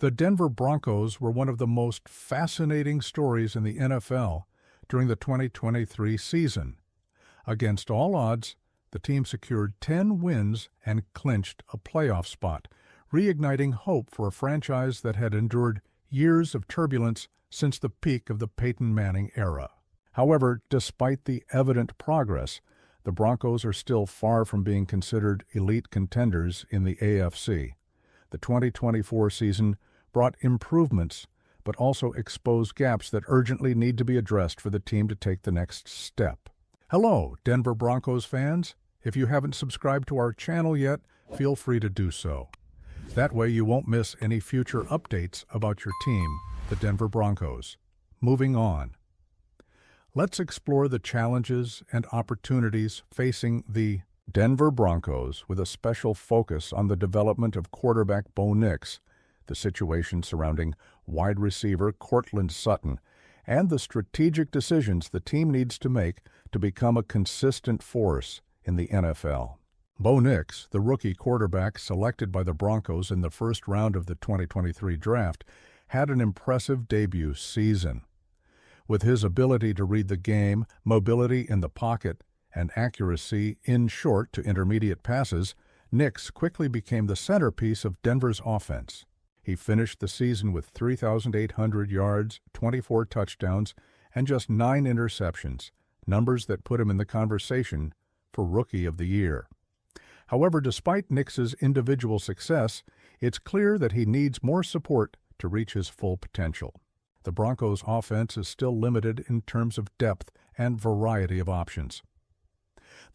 The Denver Broncos were one of the most fascinating stories in the NFL during the 2023 season. Against all odds, the team secured 10 wins and clinched a playoff spot, reigniting hope for a franchise that had endured years of turbulence since the peak of the Peyton Manning era. However, despite the evident progress, the Broncos are still far from being considered elite contenders in the AFC. The 2024 season brought improvements, but also exposed gaps that urgently need to be addressed for the team to take the next step. Hello, Denver Broncos fans. If you haven't subscribed to our channel yet, feel free to do so. That way you won't miss any future updates about your team, the Denver Broncos. Moving on. Let's explore the challenges and opportunities facing the Denver Broncos with a special focus on the development of quarterback Bo Nix, the situation surrounding wide receiver Courtland Sutton, and the strategic decisions the team needs to make to become a consistent force in the NFL. Bo Nix, the rookie quarterback selected by the Broncos in the first round of the 2023 draft, had an impressive debut season. With his ability to read the game, mobility in the pocket, and accuracy in short to intermediate passes, Nix quickly became the centerpiece of Denver's offense. He finished the season with 3,800 yards, 24 touchdowns, and just 9 interceptions, numbers that put him in the conversation for Rookie of the Year. However, despite Nix's individual success, it's clear that he needs more support to reach his full potential. The Broncos' offense is still limited in terms of depth and variety of options.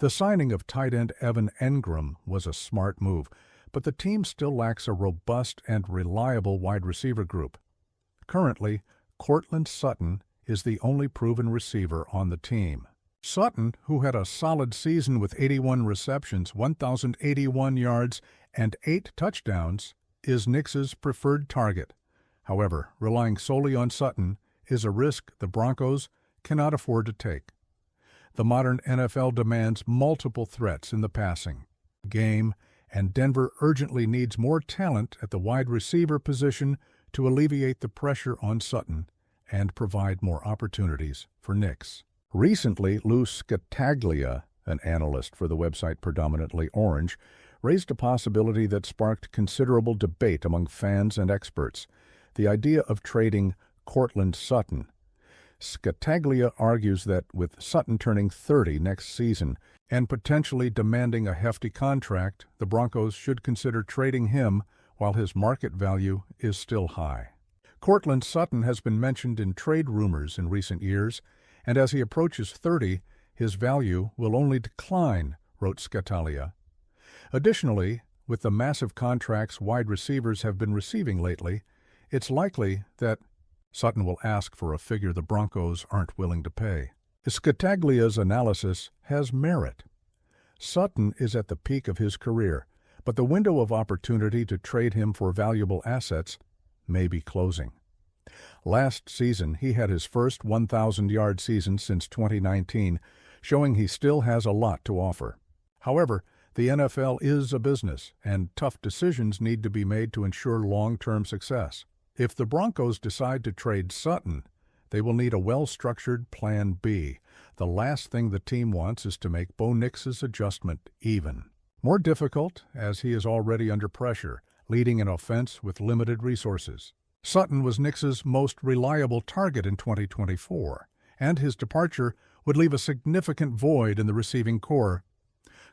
The signing of tight end Evan Engram was a smart move, but the team still lacks a robust and reliable wide receiver group. Currently, Courtland Sutton is the only proven receiver on the team. Sutton, who had a solid season with 81 receptions, 1,081 yards, and 8 touchdowns, is Nix's preferred target. However, relying solely on Sutton is a risk the Broncos cannot afford to take. The modern NFL demands multiple threats in the passing game, and Denver urgently needs more talent at the wide receiver position to alleviate the pressure on Sutton and provide more opportunities for Nix. Recently, Lou Scattaglia, an analyst for the website Predominantly Orange, raised a possibility that sparked considerable debate among fans and experts: the idea of trading Courtland Sutton. Scattaglia argues that with Sutton turning 30 next season and potentially demanding a hefty contract, the Broncos should consider trading him while his market value is still high. Courtland Sutton has been mentioned in trade rumors in recent years, and as he approaches 30, his value will only decline, wrote Scattaglia. Additionally, with the massive contracts wide receivers have been receiving lately, it's likely that Sutton will ask for a figure the Broncos aren't willing to pay. Scattaglia's analysis has merit. Sutton is at the peak of his career, but the window of opportunity to trade him for valuable assets may be closing. Last season, he had his first 1,000-yard season since 2019, showing he still has a lot to offer. However, the NFL is a business, and tough decisions need to be made to ensure long-term success. If the Broncos decide to trade Sutton, they will need a well-structured Plan B. The last thing the team wants is to make Bo Nix's adjustment even more difficult, as he is already under pressure, leading an offense with limited resources. Sutton was Nix's most reliable target in 2024, and his departure would leave a significant void in the receiving corps.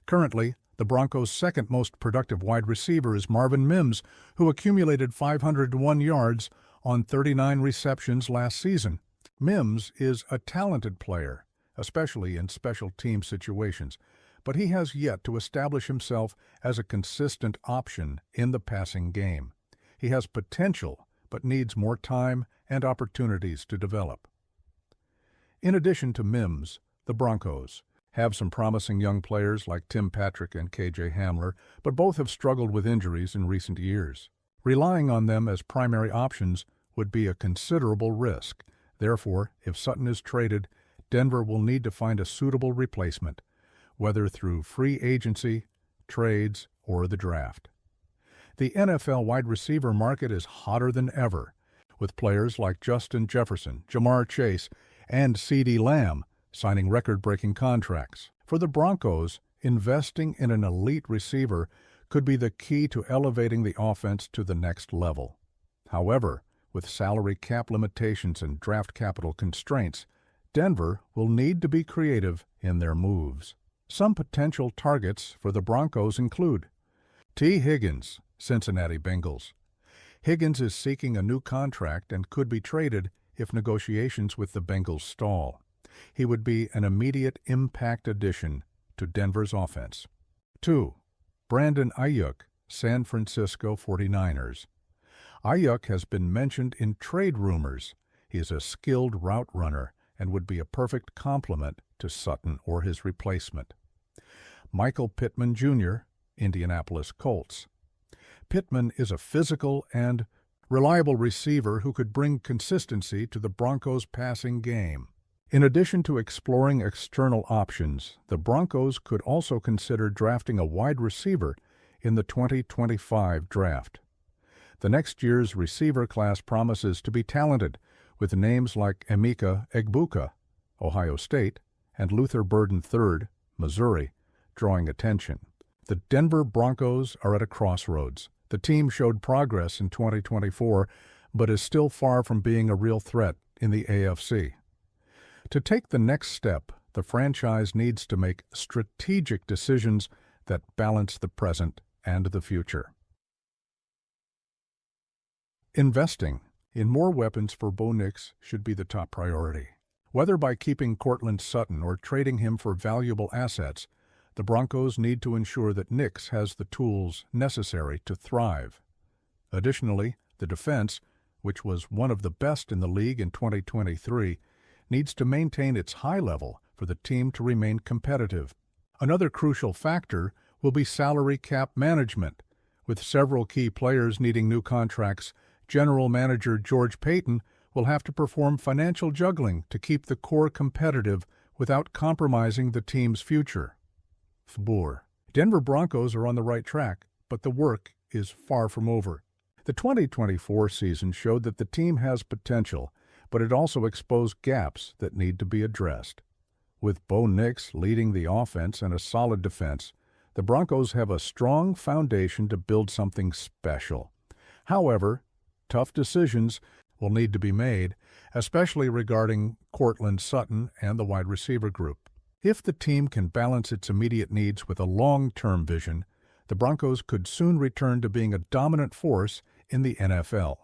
Currently, the Broncos' second most productive wide receiver is Marvin Mims, who accumulated 501 yards on 39 receptions last season. Mims is a talented player, especially in special team situations, but he has yet to establish himself as a consistent option in the passing game. He has potential, but needs more time and opportunities to develop. In addition to Mims, the Broncos have some promising young players like Tim Patrick and K.J. Hamler, but both have struggled with injuries in recent years. Relying on them as primary options would be a considerable risk. Therefore, if Sutton is traded, Denver will need to find a suitable replacement, whether through free agency, trades, or the draft. The NFL wide receiver market is hotter than ever, with players like Justin Jefferson, Jamar Chase, and CeeDee Lamb signing record-breaking contracts. For the Broncos, investing in an elite receiver could be the key to elevating the offense to the next level. However, with salary cap limitations and draft capital constraints, Denver will need to be creative in their moves. Some potential targets for the Broncos include T. Higgins, Cincinnati Bengals. Higgins is seeking a new contract and could be traded if negotiations with the Bengals stall. He would be an immediate impact addition to Denver's offense. 2. Brandon Ayuk, San Francisco 49ers. Ayuk has been mentioned in trade rumors. He is a skilled route runner and would be a perfect complement to Sutton or his replacement. Michael Pittman Jr., Indianapolis Colts. Pittman is a physical and reliable receiver who could bring consistency to the Broncos' passing game. In addition to exploring external options, the Broncos could also consider drafting a wide receiver in the 2025 draft. The next year's receiver class promises to be talented, with names like Emeka Egbuka, Ohio State, and Luther Burden III, Missouri, drawing attention. The Denver Broncos are at a crossroads. The team showed progress in 2024, but is still far from being a real threat in the AFC. To take the next step, the franchise needs to make strategic decisions that balance the present and the future. Investing in more weapons for Bo Nix should be the top priority. Whether by keeping Courtland Sutton or trading him for valuable assets, the Broncos need to ensure that Nix has the tools necessary to thrive. Additionally, the defense, which was one of the best in the league in 2023, needs to maintain its high level for the team to remain competitive. Another crucial factor will be salary cap management. With several key players needing new contracts, General Manager George Paton will have to perform financial juggling to keep the core competitive without compromising the team's future. Denver Broncos are on the right track, but the work is far from over. The 2024 season showed that the team has potential, but it also exposed gaps that need to be addressed. With Bo Nix leading the offense and a solid defense, the Broncos have a strong foundation to build something special. However, tough decisions will need to be made, especially regarding Courtland Sutton and the wide receiver group. If the team can balance its immediate needs with a long-term vision, the Broncos could soon return to being a dominant force in the NFL.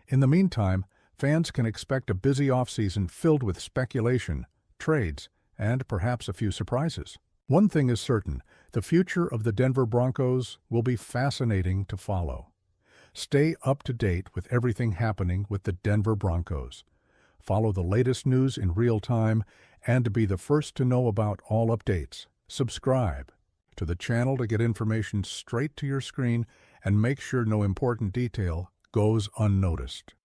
In the meantime, fans can expect a busy offseason filled with speculation, trades, and perhaps a few surprises. One thing is certain, the future of the Denver Broncos will be fascinating to follow. Stay up to date with everything happening with the Denver Broncos. Follow the latest news in real time and to be the first to know about all updates. Subscribe to the channel to get information straight to your screen and make sure no important detail goes unnoticed.